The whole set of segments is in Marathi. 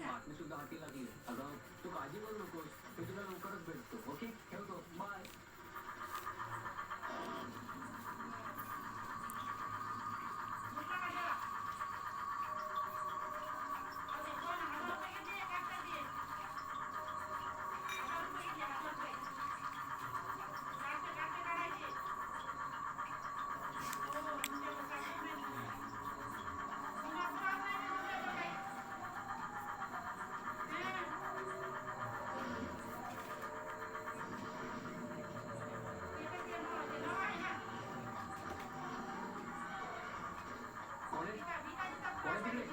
बातमी सुद्धा हाती लागली. अगं तू काळजी करू नकोस, मी तुला लवकरच भेटतो. ओके, ठेवतो. बाय. कोण आहे? कोण आहे तिकडे?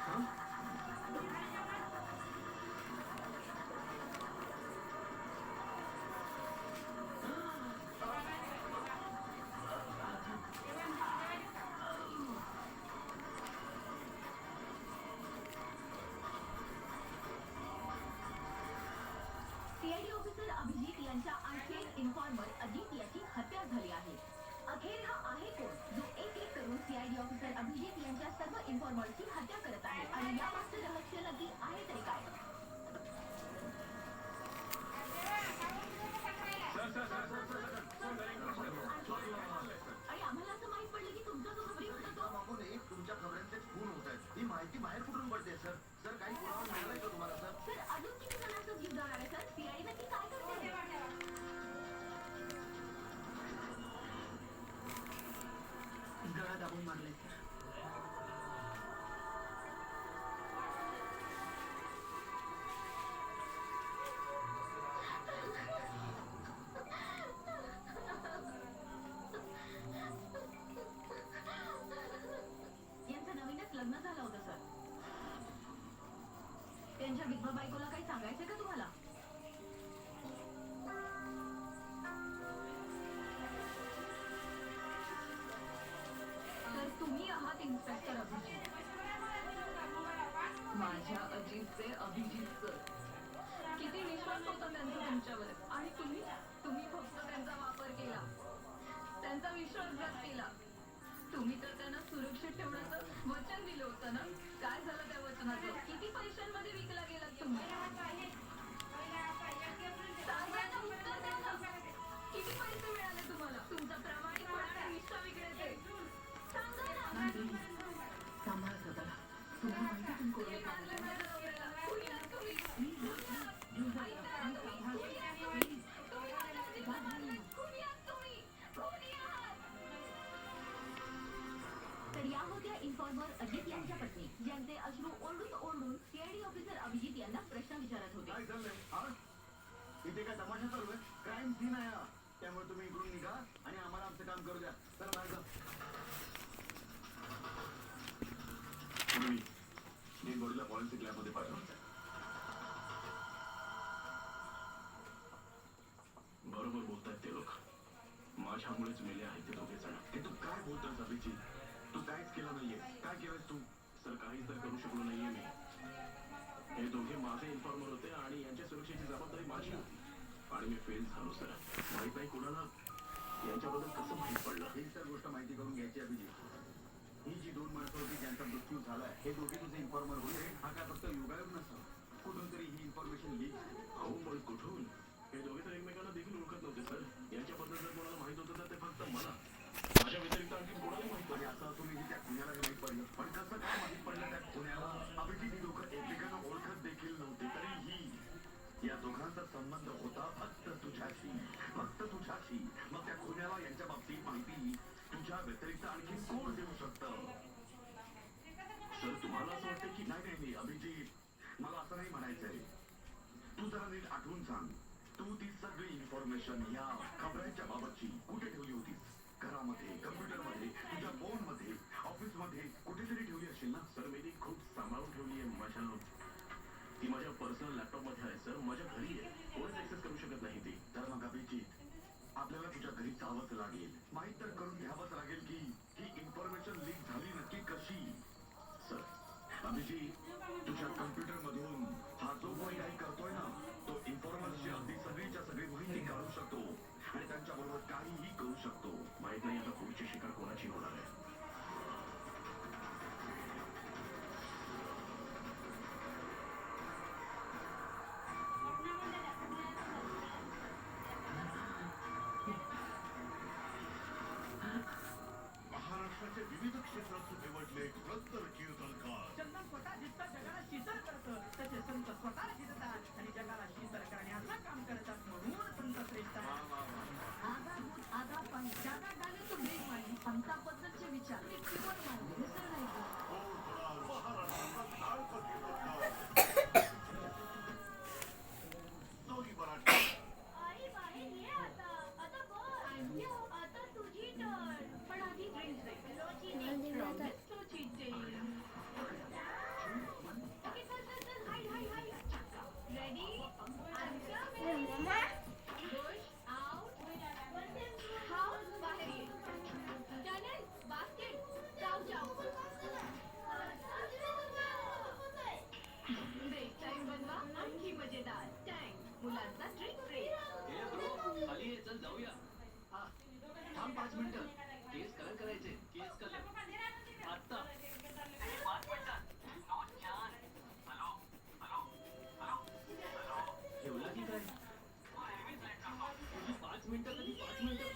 हं? सीआयडी ऑफिसर अभिजित यांच्या आणखी एक इन्फॉर्मर अजित याची हत्या झाली आहे. अखेर हा आहे कोण जो एक एक करून सीआयडी ऑफिसर अभिजित यांच्या सर्व इन्फॉर्मरची हत्या करत आहे आणि यामागचं रहस्य नक्की आहे तरी काय? आणि आम्हाला असं माहित पडलं की तुमचा जो खबरी होता तो मागून एक तुमच्या खबऱ्यांचेच खून होत आहेत. ही माहिती बाहेर कुठून पडते सर? सर काही पुरावा मिळालाय का तुम्हाला सर? सर अजून किती जणांचा जीव जाणार आहे सर? सीआयडी नक्की काय करते? गळा दाबून मारले. यांचं नवीनच लग्न झालं होतं सर. त्यांच्या विधवा बायकोला काही सांगायचंय का तुम्हाला? तर तुम्ही आहात इन्स्पेक्टर अभिजित. माझ्या अजितचे अभिजित सर. किती विश्वास होता त्यांचा तुमच्यावर आणि तुम्ही फक्त त्यांचा वापर केला, त्यांचा विश्वासघात केला. तुम्ही तर त्यांना सुरक्षित ठेवण्याचं वचन दिलं होतं ना? काय झालं त्या वचनाचं? किती पैशांमध्ये विकला गेलात तुम्ही? सांगा ना, उत्तर द्या ना. किती पैसे मिळाले तुम्हाला? तुमचा प्रामाणिकपणा आणि निष्ठा विकण्याचे सांगा ना. सांभाळ स्वतःला. तुम्हाला माहिती तुम्ही कोण आहे? तर या होत्या इन्फॉर्मर अजित यांच्या पत्नी, ज्यांचे अश्रू ओरडून ओरडून सीआयडी ऑफिसर अभिजित यांना प्रश्न विचारत होते. काय चाललंय हा? इथे काय तमाशा चालू आहे? क्राईम सीन आहे हा. त्यामुळे तुम्ही इकडून निघा आणि आम्हाला आमचं काम करू द्या. तर बाहेर जा. मी बॉडीला फॉरेन्सिक लॅबमध्ये पाठवलं. बरोबर बोलतायत ते लोक. माझ्यामुळेच मेले आहेत ते दोघे जण. हे तू काय बोलतोस अभिजित? तू काहीच केलं नाहीये. काय केलंस तू? सर काही तर करू शकलो नाहीये मी. हे दोघे माझे इन्फॉर्मर होते आणि यांच्या सुरक्षेची जबाबदारी माझी होती आणि मी फेल झालो सर. माहित नाही कोणाला यांच्याबद्दल कसं माहित पडलं. ही तर गोष्ट माहिती करून घ्यायची अभिजित. ही जी दोन माणसं होती ज्यांचा मृत्यू झालाय, हे दोघे तुझे इन्फॉर्मर होते. हा काय फक्त योगायोग नसतो. कुठून तरी ही इन्फॉर्मेशन लीक झाली. अहो पण कुठून? हे दोघे तर एकमेकांना देखील ओळखत नव्हते सर. यांच्याबद्दल जर कोणाला माहित होतं तर ते फक्त मला. माझ्या व्यतिरिक्त आणखी कोणाला माहित आणि असं असूनही त्या पुण्याला माहित पडलं. पण कसं काय माहित पडलं त्या पुण्याला? अभिजित ही लोकं एकमेकांना ओळखत देखील नव्हते. तरीही या दोघांचा संबंध होता फक्त तुझ्याशी. फक्त तुझ्याशी. मग त्या पुण्याला यांच्या बाबतीत माहिती तुझ्या व्यतिरिक्त आणखी कोण देऊ शकतं? सर तुम्हाला असं वाटतं की नाही अभिजित, मला असं नाही म्हणायचंय. तू जरा नीट आठवून सांग. तू ती सगळी इन्फॉर्मेशन या खबऱ्यांच्या बाबतची कुठे ठेवली होतीस? घरामध्ये, कम्प्युटरमध्ये, तुझ्या फोनमध्ये, ऑफिसमध्ये कुठेतरी ठेवली असेल ना? सर मी ती खूप सांभाळून ठेवली आहे. ती माझ्या पर्सनल लॅपटॉप मध्ये आहे सर. माझ्या घरी आहे. कोणीच ऍक्सेस करू शकत नाही ती. तर मग अभिजित, आपल्याला तुझ्या घरी जावंच लागेल. माहीत तर करून घ्यावंच लागेल की ही इन्फॉर्मेशन लीक झाली नक्की कशी. सर अभिजित तुझ्या कम्प्युटर मधून हा जो कोणी काही करतोय ना तो इन्फॉर्मर्सची अगदी सगळीच्या सगळी माहिती काढू शकतो आणि त्यांच्याबरोबर काहीही करू शकतो. माहित नाही आता पुढची शिकार कोणाची होणार आहे. महाराष्ट्राचे विविध क्षेत्रात निवडले प्रतर कीर्तनकार चंदन स्वतः जिथं जगाला शीतल करतं तसे संत स्वतः जिरतात आणि जगाला शीतल करण्याचं काम करतात म्हणून संत श्रेष्ठ आहेत. आगाभूत आगापण जागा डाले तो वेग मांडली पंतापद्धतचे विचार व्यक्तीवर मांडले विसर नाही महाराष्ट्राचा लाडका कीर्तनकार सोनी मराठे. आई बाहेर ये आता बस आणली आता तुझी टर्न पण आधी drink they Promise to cheat day. Okay, चल. Hide. चक्का. Ready? Answer me. Push out. House बाहेर ये. Tunnel. Basket. जाऊ. Break time बनवा आणखी मजेदार. Tank. मुलांचा ड्रिंक ब्रेक. ए ब्रो खाली ये, चल जाऊया. हा थांब 5 मिनिटं. केस कलर करायचे. केस कलर आत्ता 5 मिनिटात. No chance. हॅलो ठेवला की काय? 5 मिनिटं कधी 5 मिनिटं.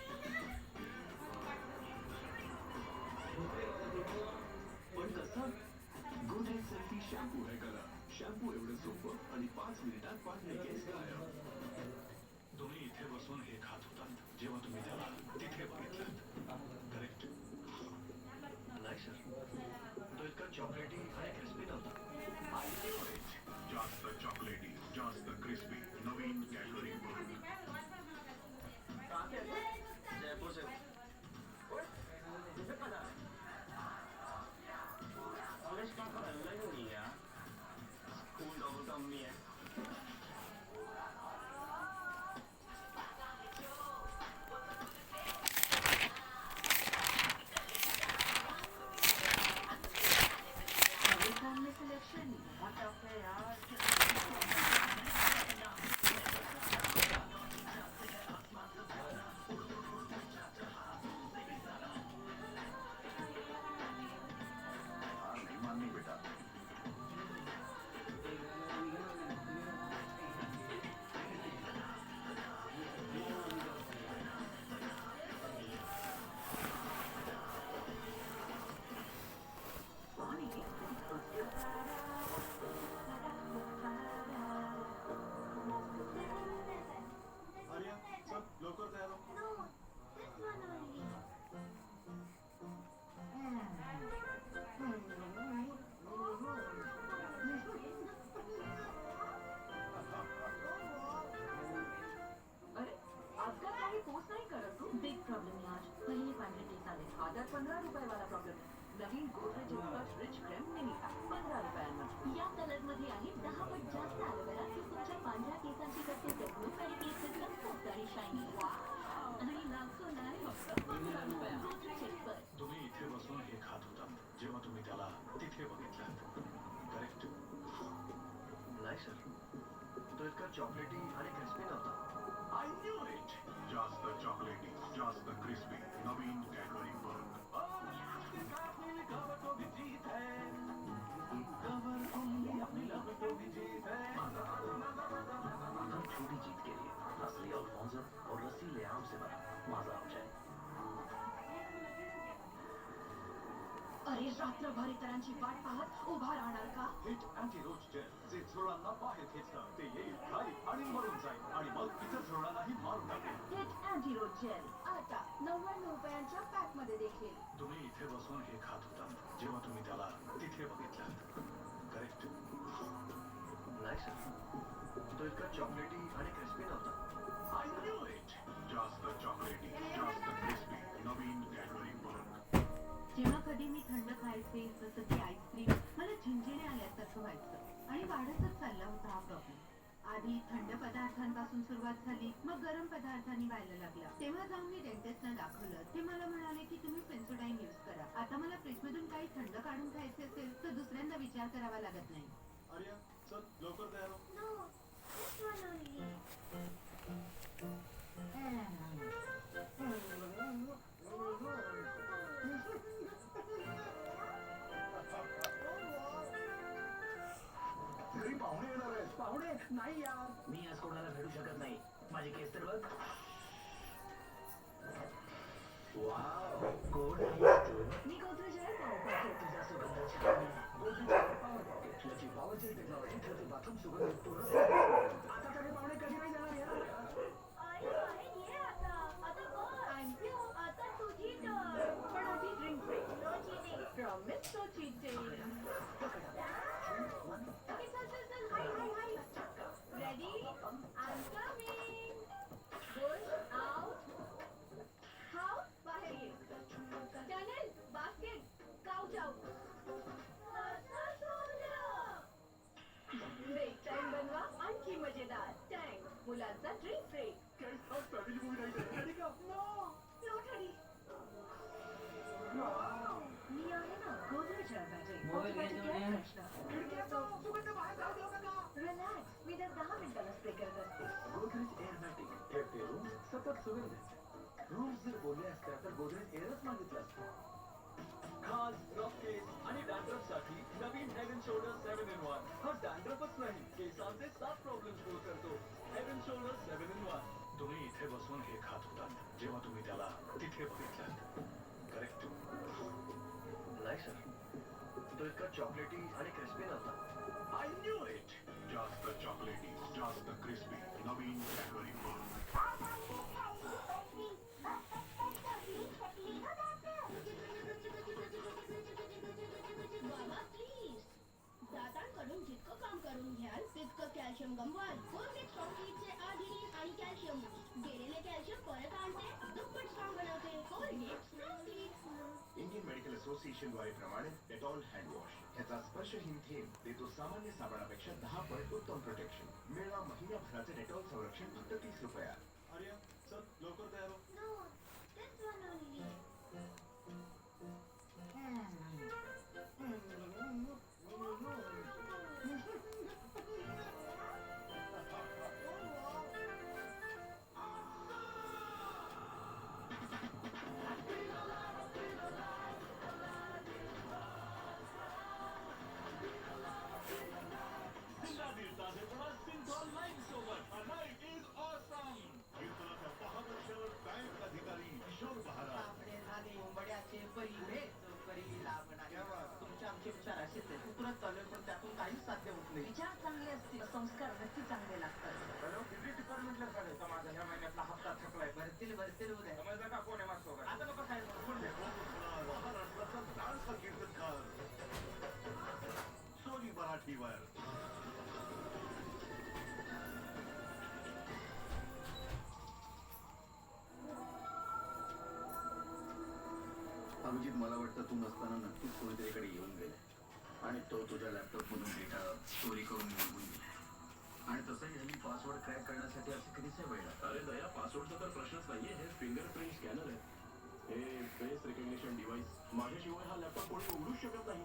पण कसं गुड हेड सेल्फी शॅम्पू आहे करा. शॅम्पू एवढं सोपं आणि 5 मिनिटात पाडणे केस गायब. तुम्ही इथे बसून हे खात होतात जेव्हा तुम्ही त्याला तिथे बघितलं. करेक्ट. नाही सर तो इतका चॉकलेटी आणि क्रिस्पी नव्हता. जास्त चॉकलेटी जास्त क्रिस्पी नवीन कॅडबरी बर्ग. जयपूर से कॉलेज का अलग नहीं है. स्कूल डॉग कमी है. सिलेक्शन माननी बेटा. आर्या चल लवकर तयार हो. अरे आपका काही पोस्ट नाही करत तू. बिग प्रॉब्लेम है आज. पहिले पांढरे केस आले. आधार 15 रुपये वाला प्रॉब्लेम. नवीन Godrej influx rich cream mini pack 15 रुपयांमध्ये. या कलर मध्ये आहे 10 पट जास्त ॲलोवेरा की तुमच्या पांढऱ्या केसांची करते जगमग आणि केस एकदम सॉफ्ट आणि शायनी. आणि लागतो नाही फक्त 15 रुपया. गोदरेज एक्सपर्ट. तुम्ही इथे बसून हे खात होतात जेव्हा तुम्ही त्याला तिथे बघितलं. करेक्ट. नाही सर तो इतका चॉकलेटी आणि क्रिस्पी नव्हता. I knew it. जास्त चॉकलेटी जास्त क्रिस्पी नवीन कॅडबरी बर्ग. हम छोटी जीत के लिए असली अल्फोंसो और रसीले आम से बना मजा हो जाए. अरे रात्रभर इतरांची वाट पाहत उभा राहणार का? हिट अँटी रोज जेल जे झुरळांना बाहेर खेचतं ते येईल खाली आणि मरून जाईल आणि मग इतर झुरळांनाही मारून टाकेल. हिट अँटीरोड जेल आता 99 रुपयांच्या पॅक मध्ये देखील. तुम्ही इथे बसून हे खात होतात जेव्हा तुम्ही त्याला तिथे बघितलं. करेक्ट. नाही सर तो इतका चॉकलेटी आणि क्रिस्पी नव्हता. I knew it. जास्त चॉकलेटी जास्त क्रिस्पी नवीन कॅडबरी बर्ग. जेव्हा कधी मी थंड खायचे जसं की आईस्क्रीम मला झिंजिण्या आल्यासारखं व्हायचं आणि वाढतच चालला होता हा प्रॉब्लेम. आधी थंड पदार्थांपासून सुरुवात झाली, मग गरम पदार्थांनी व्हायला लागलं. तेव्हा जाऊन मी डेंटिस्टला दाखवलं. ते मला म्हणाले की तुम्ही सेन्सोडाईन यूज करा. आता मला फ्रीजमधून काही थंड काढून खायचे असेल तर दुसऱ्यांदा विचार करावा लागत नाही. आर्या चल लवकर तयार हो. घरी पाहुणे येणार आहेत. पाहुणे नाही यार. मी आज कोणाला भेटू शकत नाही. माझी केस तर बघ. वाव, कोण आहेस तू? मी गोदरेज एअर पॉवर तुझा सुगंध छान आहे. गोदरेज एअर पॉवर पॉकेट याची पॉवरची टेक्नॉलॉजी ठरते बाथरूम सुगंध पूर्ण. आता तरी पाहुणे कधी नाही जाणार यार. पण आधी drink break. Promise no cheating. Ready I am coming. Push out. हाऊ बाहेर ये. Tunnel basket couch out. Break time बनवा आणखी मजेदार. टँक मुलांचा ड्रिंक ब्रेक. फॅमिली मूवी नाही रेडी का? मी आहे ना गोदरेज एअर मॅजिक. मोबाईल घ्यायचा म्हणजे? खिडक्या तो सुगंध बाहेर जाऊ देऊ नका. रिलॅक्स. मी दर 10 मिनिटाला स्प्रे करत असते. गोदरेज एअरमॅटिक एअर पे रूम सतत सुगंध. रूम्स जर बोलले असत्या तर गोदरेज एअरच मागितलं असतं. खास रफ केस आणि डॅन्ड्रफ साठी नवीन हेड अँड शोल्डर 7-in-1. हा डॅन्ड्रफच नाही, केसांचे 7 प्रॉब्लेम्स दूर करतो. Head and shoulder 7-in-1. तुम्ही इथे बसून हे खात होतात जेव्हा तुम्ही त्याला तिथे बघितलं. करेक्ट. नाही सर, तो इतका चॉकलेटी आणि क्रिस्पी नव्हता. I knew it. जास्त चॉकलेटी, जास्त क्रिस्पी. नवीन कॅडबरी फूड. बाबा प्लीज, दातांकडून जितकं काम करून घ्याल तितकं कॅल्शियम गमवाल. कोलगेट स्ट्रॉंग चे आधीन आणि कॅल्शियम गेलेले कॅल्शियम परत आणते, दुप्पट स्ट्रॉंग बनवते. Colgate strong teeth. Indian medical association द्वारे प्रमाणित डेटॉल हँडवॉश. याचा स्पर्शहीन थेंब देतो सामान्य साबणापेक्षा 10 पट उत्तम प्रोटेक्शन. मिळवा महिन्याभराचे डेटॉल संरक्षण फक्त 30 रुपयात. आर्या चल लवकर तयार हो. No, this one only. आपले झाले उंबड्याचे पहिले चोकरी लागणार. तुमच्या आमचे विचार असेच आहेत. उतरत चालू पण त्यातून काहीच साध्य होत नाही. विचार चांगले असतील, संस्कार नक्की चांगले लागतात. किती डिपार्टमेंटला झाले तर माझा ह्या महिन्यातला हप्ता थकलाय. भरतील उद्या. समजलं का कोण आहे माझ्यासोबत? आता नको साहेब, कोण भेटू? महाराष्ट्राचा डान्सचा कीर्तनकार सोनी मराठीवर. अभिजित मला वाटतं तू नसताना नक्कीच कोणीतरीकडे येऊन गेले आणि तो तुझ्या लॅपटॉप मधून डेटा चोरी करून निघून गेला. आणि तसंही हल्ली पासवर्ड क्रॅक करण्यासाठी असं कितीचा वेळ लागतो. अरे दया, पासवर्डचा तर प्रश्नच नाहीये. हे फिंगरप्रिंट स्कॅनर आहे. हे फेस रिकग्निशन डिव्हाइस. माझ्याशिवाय हा लॅपटॉप कोणी उघडूच शकत नाही.